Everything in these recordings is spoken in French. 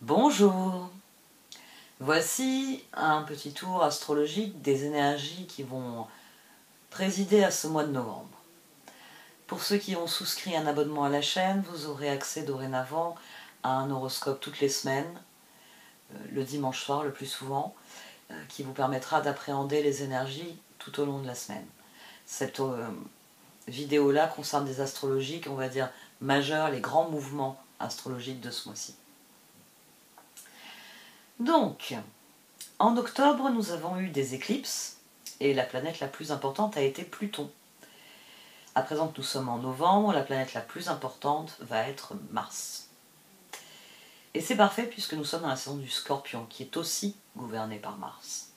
Bonjour, voici un petit tour astrologique des énergies qui vont présider à ce mois de novembre. Pour ceux qui ont souscrit un abonnement à la chaîne, vous aurez accès dorénavant à un horoscope toutes les semaines, le dimanche soir le plus souvent, qui vous permettra d'appréhender les énergies tout au long de la semaine. Cette vidéo-là concerne des astrologies, on va dire, majeures, les grands mouvements astrologiques de ce mois-ci. Donc, en octobre, nous avons eu des éclipses, et la planète la plus importante a été Pluton. À présent que nous sommes en novembre, la planète la plus importante va être Mars. Et c'est parfait puisque nous sommes dans la saison du Scorpion, qui est aussi gouvernée par Mars.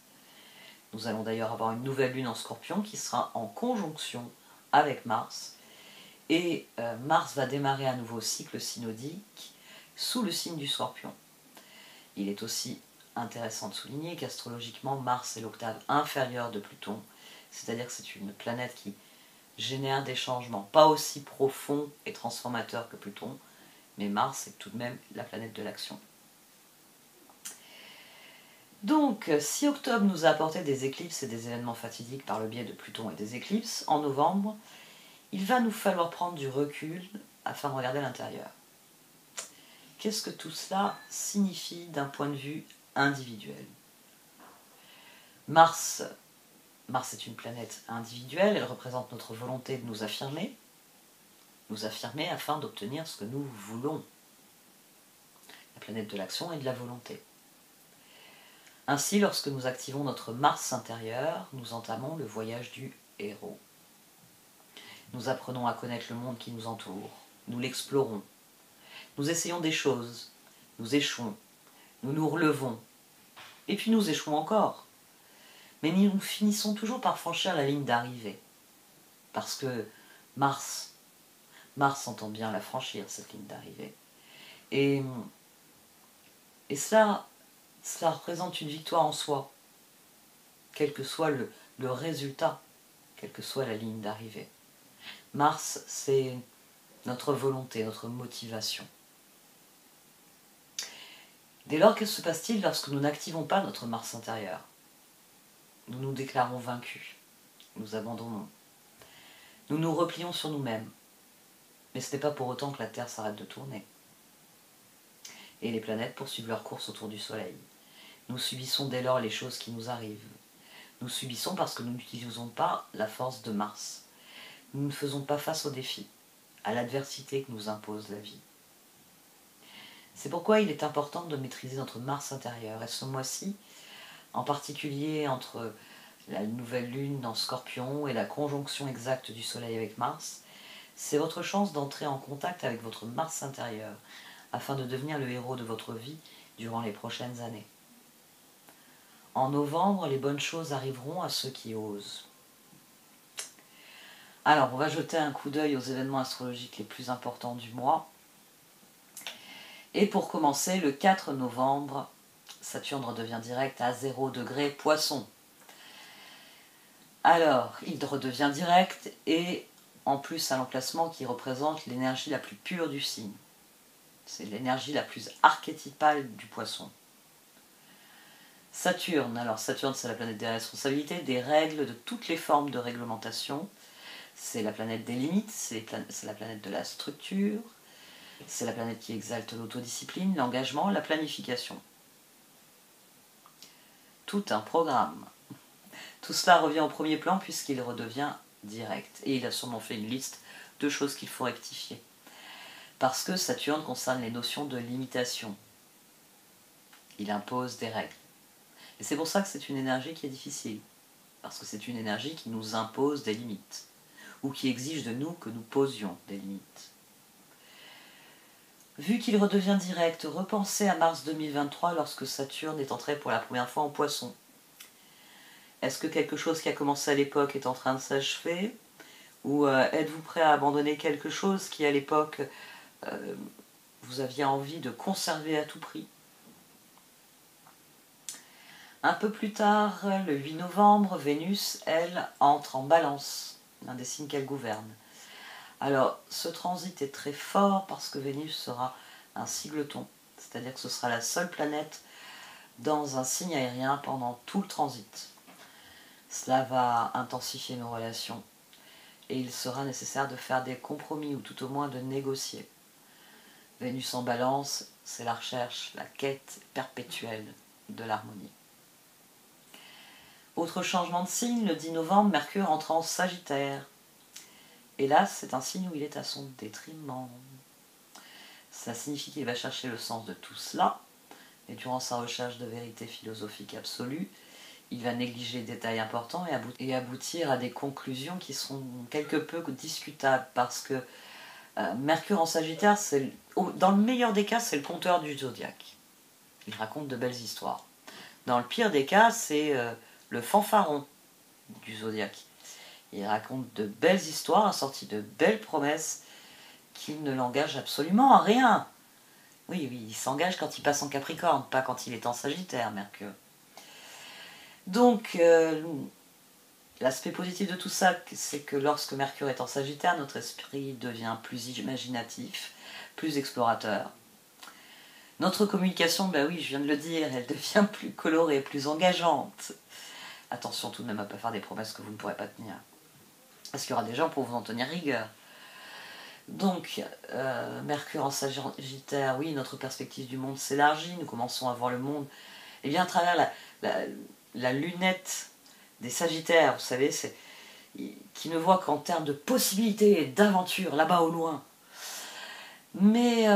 Nous allons d'ailleurs avoir une nouvelle lune en Scorpion qui sera en conjonction avec Mars. Et Mars va démarrer un nouveau cycle synodique sous le signe du Scorpion. Il est aussi intéressant de souligner qu'astrologiquement, Mars est l'octave inférieure de Pluton, c'est-à-dire que c'est une planète qui génère des changements, pas aussi profonds et transformateurs que Pluton, mais Mars est tout de même la planète de l'action. Donc, si octobre nous a apporté des éclipses et des événements fatidiques par le biais de Pluton et des éclipses, en novembre, il va nous falloir prendre du recul afin de regarder l'intérieur. Qu'est-ce que tout cela signifie d'un point de vue individuel ? Mars est une planète individuelle, elle représente notre volonté de nous affirmer afin d'obtenir ce que nous voulons. La planète de l'action et de la volonté. Ainsi, lorsque nous activons notre Mars intérieur, nous entamons le voyage du héros. Nous apprenons à connaître le monde qui nous entoure, nous l'explorons, nous essayons des choses, nous échouons, nous nous relevons, et puis nous échouons encore. Mais nous finissons toujours par franchir la ligne d'arrivée. Parce que Mars entend bien la franchir, cette ligne d'arrivée. Et cela représente une victoire en soi, quel que soit le résultat, quelle que soit la ligne d'arrivée. Mars, c'est notre volonté, notre motivation. Dès lors, que se passe-t-il lorsque nous n'activons pas notre Mars intérieur ? Nous nous déclarons vaincus, nous abandonnons, nous nous replions sur nous-mêmes. Mais ce n'est pas pour autant que la Terre s'arrête de tourner. Et les planètes poursuivent leur course autour du Soleil. Nous subissons dès lors les choses qui nous arrivent. Nous subissons parce que nous n'utilisons pas la force de Mars. Nous ne faisons pas face aux défis, à l'adversité que nous impose la vie. C'est pourquoi il est important de maîtriser notre Mars intérieur. Et ce mois-ci, en particulier entre la nouvelle lune dans Scorpion et la conjonction exacte du Soleil avec Mars, c'est votre chance d'entrer en contact avec votre Mars intérieur, afin de devenir le héros de votre vie durant les prochaines années. En novembre, les bonnes choses arriveront à ceux qui osent. Alors, on va jeter un coup d'œil aux événements astrologiques les plus importants du mois. Et pour commencer, le 4 novembre, Saturne redevient direct à 0 degré Poisson. Alors, il redevient direct et en plus à l'emplacement qui représente l'énergie la plus pure du signe. C'est l'énergie la plus archétypale du Poisson. Saturne, alors Saturne c'est la planète des responsabilités, des règles, de toutes les formes de réglementation. C'est la planète des limites, c'est la planète de la structure, c'est la planète qui exalte l'autodiscipline, l'engagement, la planification. Tout un programme. Tout cela revient au premier plan puisqu'il redevient direct. Et il a sûrement fait une liste de choses qu'il faut rectifier. Parce que Saturne concerne les notions de limitation. Il impose des règles. Et c'est pour ça que c'est une énergie qui est difficile. Parce que c'est une énergie qui nous impose des limites. Ou qui exige de nous que nous posions des limites. Vu qu'il redevient direct, repensez à mars 2023 lorsque Saturne est entré pour la première fois en Poisson. Est-ce que quelque chose qui a commencé à l'époque est en train de s'achever ? Ou êtes-vous prêt à abandonner quelque chose qui à l'époque vous aviez envie de conserver à tout prix ? Un peu plus tard, le 8 novembre, Vénus, elle, entre en Balance, l'un des signes qu'elle gouverne. Alors, ce transit est très fort parce que Vénus sera un singleton, c'est-à-dire que ce sera la seule planète dans un signe aérien pendant tout le transit. Cela va intensifier nos relations et il sera nécessaire de faire des compromis ou tout au moins de négocier. Vénus en balance, c'est la recherche, la quête perpétuelle de l'harmonie. Autre changement de signe, le 10 novembre, Mercure entre en Sagittaire. Et là, c'est un signe où il est à son détriment. Ça signifie qu'il va chercher le sens de tout cela, et durant sa recherche de vérité philosophique absolue, il va négliger des détails importants et aboutir à des conclusions qui seront quelque peu discutables, parce que Mercure en Sagittaire, dans le meilleur des cas, c'est le conteur du zodiaque. Il raconte de belles histoires. Dans le pire des cas, c'est le fanfaron du zodiaque. Il raconte de belles histoires, assorties de belles promesses, qui ne l'engagent absolument à rien. Oui, il s'engage quand il passe en Capricorne, pas quand il est en Sagittaire, Mercure. Donc, l'aspect positif de tout ça, c'est que lorsque Mercure est en Sagittaire, notre esprit devient plus imaginatif, plus explorateur. Notre communication, ben oui, je viens de le dire, elle devient plus colorée, plus engageante. Attention tout de même à ne pas faire des promesses que vous ne pourrez pas tenir. Parce qu'il y aura des gens pour vous en tenir rigueur. Donc, Mercure en Sagittaire, oui, notre perspective du monde s'élargit, nous commençons à voir le monde, et bien à travers la lunette des Sagittaires, vous savez, qui ne voient qu'en termes de possibilités et d'aventures, là-bas au loin. Mais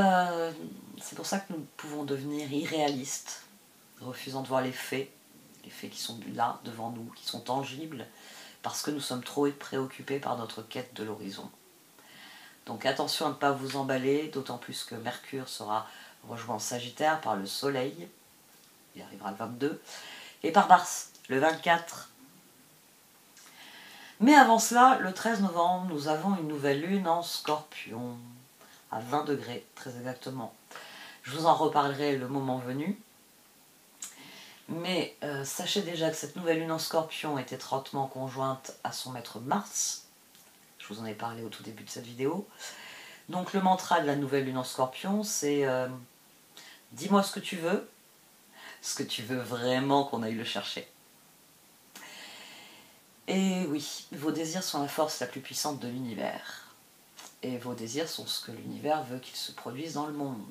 c'est pour ça que nous pouvons devenir irréalistes, refusant de voir les faits qui sont là, devant nous, qui sont tangibles, parce que nous sommes trop préoccupés par notre quête de l'horizon. Donc attention à ne pas vous emballer, d'autant plus que Mercure sera rejoint en Sagittaire par le Soleil, il arrivera le 22, et par Mars, le 24. Mais avant cela, le 13 novembre, nous avons une nouvelle lune en Scorpion, à 20 degrés, très exactement. Je vous en reparlerai le moment venu. Mais sachez déjà que cette nouvelle lune en Scorpion est étroitement conjointe à son maître Mars. Je vous en ai parlé au tout début de cette vidéo. Donc le mantra de la nouvelle lune en Scorpion, c'est dis-moi ce que tu veux vraiment qu'on aille le chercher. Et oui, vos désirs sont la force la plus puissante de l'univers. Et vos désirs sont ce que l'univers veut qu'ils se produisent dans le monde.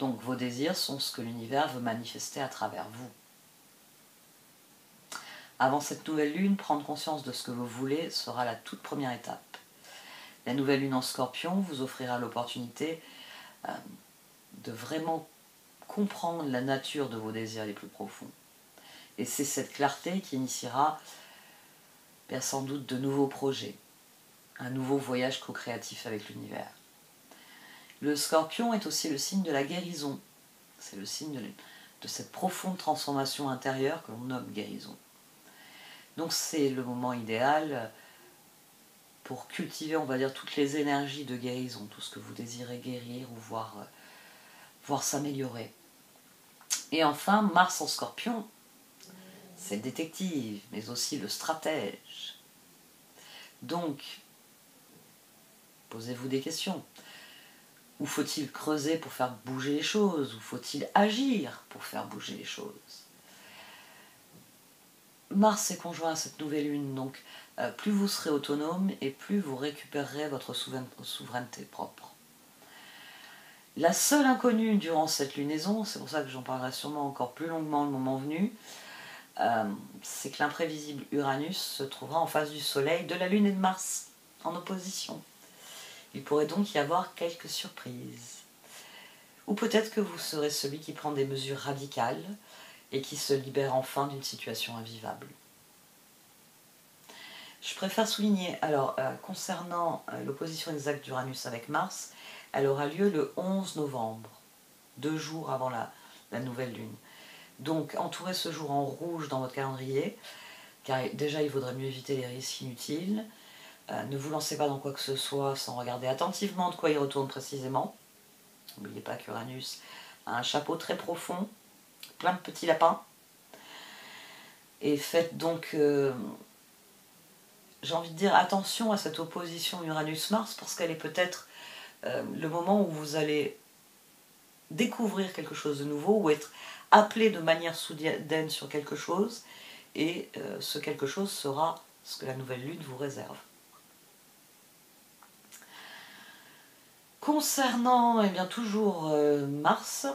Donc vos désirs sont ce que l'univers veut manifester à travers vous. Avant cette nouvelle lune, prendre conscience de ce que vous voulez sera la toute première étape. La nouvelle lune en Scorpion vous offrira l'opportunité de vraiment comprendre la nature de vos désirs les plus profonds. Et c'est cette clarté qui initiera bien sans doute de nouveaux projets, un nouveau voyage co-créatif avec l'univers. Le Scorpion est aussi le signe de la guérison. C'est le signe de cette profonde transformation intérieure que l'on nomme guérison. Donc c'est le moment idéal pour cultiver, on va dire, toutes les énergies de guérison, tout ce que vous désirez guérir ou voir s'améliorer. Et enfin, Mars en Scorpion, c'est le détective, mais aussi le stratège. Donc, posez-vous des questions. Où faut-il creuser pour faire bouger les choses? Où faut-il agir pour faire bouger les choses? Mars est conjoint à cette nouvelle lune, donc plus vous serez autonome et plus vous récupérerez votre souveraineté propre. La seule inconnue durant cette lunaison, c'est pour ça que j'en parlerai sûrement encore plus longuement le moment venu, c'est que l'imprévisible Uranus se trouvera en face du Soleil, de la Lune et de Mars, en opposition. Il pourrait donc y avoir quelques surprises. Ou peut-être que vous serez celui qui prend des mesures radicales et qui se libère enfin d'une situation invivable. Je préfère souligner, alors, concernant l'opposition exacte d'Uranus avec Mars, elle aura lieu le 11 novembre, 2 jours avant la nouvelle lune. Donc, entourez ce jour en rouge dans votre calendrier, car déjà, il vaudrait mieux éviter les risques inutiles. Ne vous lancez pas dans quoi que ce soit sans regarder attentivement de quoi il retourne précisément. N'oubliez pas qu'Uranus a un chapeau très profond, plein de petits lapins. Et faites donc, j'ai envie de dire, attention à cette opposition Uranus-Mars, parce qu'elle est peut-être le moment où vous allez découvrir quelque chose de nouveau ou être appelé de manière soudaine sur quelque chose, et ce quelque chose sera ce que la nouvelle lune vous réserve. Concernant toujours Mars,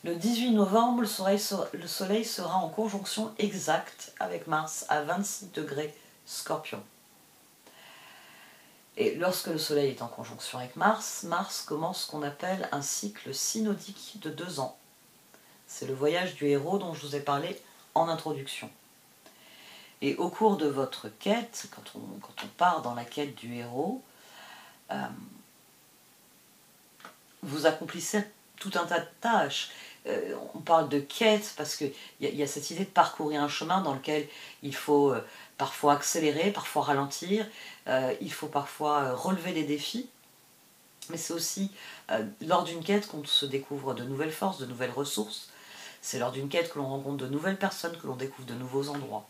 le 18 novembre, le Soleil sera en conjonction exacte avec Mars à 26 degrés Scorpion. Et lorsque le Soleil est en conjonction avec Mars, Mars commence ce qu'on appelle un cycle synodique de 2 ans. C'est le voyage du héros dont je vous ai parlé en introduction. Et au cours de votre quête, quand on part dans la quête du héros, vous accomplissez tout un tas de tâches. On parle de quête parce qu'il y a cette idée de parcourir un chemin dans lequel il faut parfois accélérer, parfois ralentir, il faut parfois relever des défis. Mais c'est aussi lors d'une quête qu'on se découvre de nouvelles forces, de nouvelles ressources. C'est lors d'une quête que l'on rencontre de nouvelles personnes, que l'on découvre de nouveaux endroits.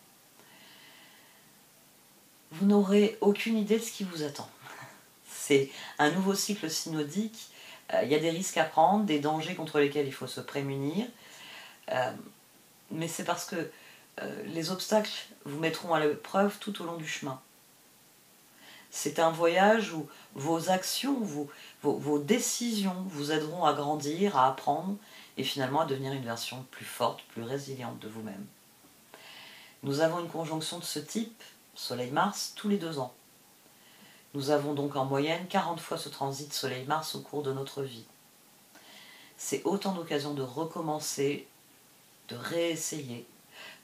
Vous n'aurez aucune idée de ce qui vous attend. C'est un nouveau cycle synodique. Il y a des risques à prendre, des dangers contre lesquels il faut se prémunir. Mais c'est parce que les obstacles vous mettront à l'épreuve tout au long du chemin. C'est un voyage où vos actions, vos décisions vous aideront à grandir, à apprendre et finalement à devenir une version plus forte, plus résiliente de vous-même. Nous avons une conjonction de ce type, Soleil-Mars, tous les 2 ans. Nous avons donc en moyenne 40 fois ce transit Soleil-Mars au cours de notre vie. C'est autant d'occasions de recommencer, de réessayer,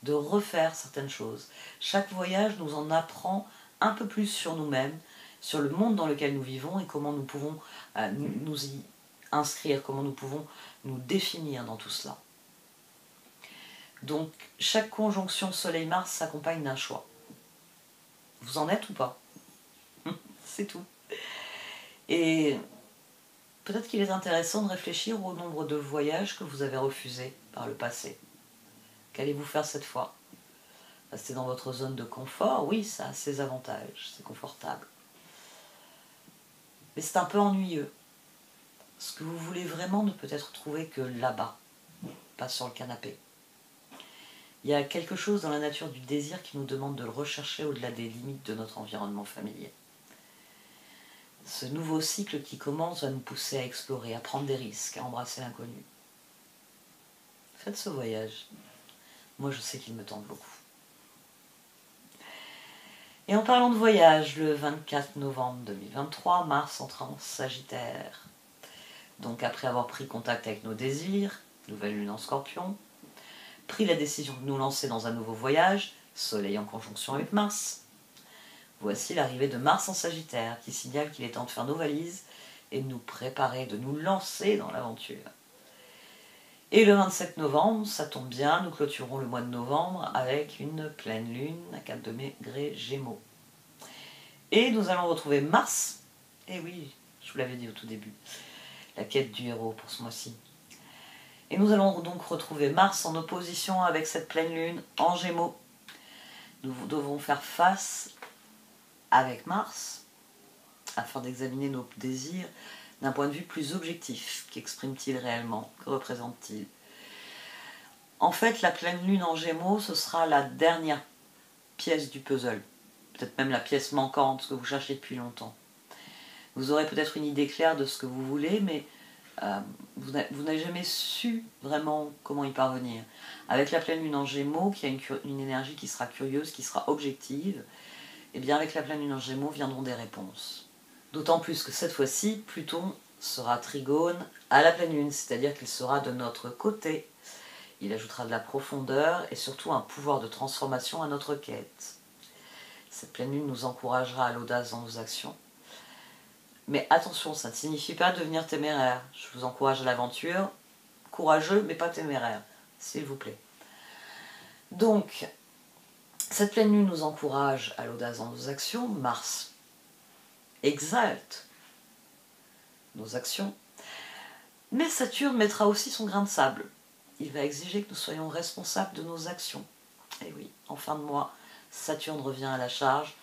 de refaire certaines choses. Chaque voyage nous en apprend un peu plus sur nous-mêmes, sur le monde dans lequel nous vivons et comment nous pouvons nous y inscrire, comment nous pouvons nous définir dans tout cela. Donc chaque conjonction Soleil-Mars s'accompagne d'un choix. Vous en êtes ou pas? C'est tout. Et peut-être qu'il est intéressant de réfléchir au nombre de voyages que vous avez refusés par le passé. Qu'allez-vous faire cette fois? Rester dans votre zone de confort, oui, ça a ses avantages, c'est confortable. Mais c'est un peu ennuyeux. Ce que vous voulez vraiment ne peut être trouvé que là-bas, pas sur le canapé. Il y a quelque chose dans la nature du désir qui nous demande de le rechercher au-delà des limites de notre environnement familier. Ce nouveau cycle qui commence va nous pousser à explorer, à prendre des risques, à embrasser l'inconnu. Faites ce voyage. Moi, je sais qu'il me tente beaucoup. Et en parlant de voyage, le 24 novembre 2023, Mars entre en Sagittaire. Donc après avoir pris contact avec nos désirs, nouvelle lune en Scorpion, pris la décision de nous lancer dans un nouveau voyage, Soleil en conjonction avec Mars, voici l'arrivée de Mars en Sagittaire qui signale qu'il est temps de faire nos valises et de nous préparer, de nous lancer dans l'aventure. Et le 27 novembre, ça tombe bien, nous clôturons le mois de novembre avec une pleine lune à 4 degrés Gémeaux. Et nous allons retrouver Mars, et oui, je vous l'avais dit au tout début, la quête du héros pour ce mois-ci. Et nous allons donc retrouver Mars en opposition avec cette pleine lune en Gémeaux. Nous devons faire face avec Mars afin d'examiner nos désirs d'un point de vue plus objectif. Qu'exprime-t-il réellement? Que représente-t-il? En fait, la pleine lune en Gémeaux, ce sera la dernière pièce du puzzle. Peut-être même la pièce manquante que vous cherchez depuis longtemps. Vous aurez peut-être une idée claire de ce que vous voulez, mais vous n'avez jamais su vraiment comment y parvenir. Avec la pleine lune en Gémeaux, qui a une énergie qui sera curieuse, qui sera objective, et bien avec la pleine lune en Gémeaux viendront des réponses. D'autant plus que cette fois-ci, Pluton sera trigone à la pleine lune, c'est-à-dire qu'il sera de notre côté. Il ajoutera de la profondeur et surtout un pouvoir de transformation à notre quête. Cette pleine lune nous encouragera à l'audace dans nos actions. Mais attention, ça ne signifie pas devenir téméraire. Je vous encourage à l'aventure, courageux mais pas téméraire, s'il vous plaît. Donc, cette pleine lune nous encourage à l'audace dans nos actions. Mars exalte nos actions. Mais Saturne mettra aussi son grain de sable. Il va exiger que nous soyons responsables de nos actions. Et oui, en fin de mois, Saturne revient à la charge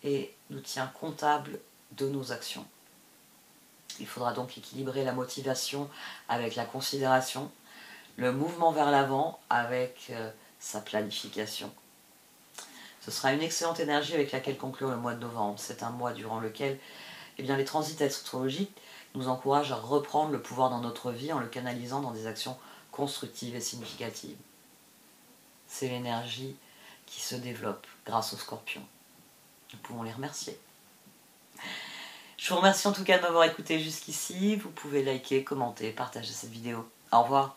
et nous tient comptables de nos actions. Il faudra donc équilibrer la motivation avec la considération, le mouvement vers l'avant avec sa planification. Ce sera une excellente énergie avec laquelle conclure le mois de novembre. C'est un mois durant lequel les transits astrologiques nous encouragent à reprendre le pouvoir dans notre vie en le canalisant dans des actions constructives et significatives. C'est l'énergie qui se développe grâce aux scorpions. Nous pouvons les remercier. Je vous remercie en tout cas de m'avoir écouté jusqu'ici. Vous pouvez liker, commenter, partager cette vidéo. Au revoir.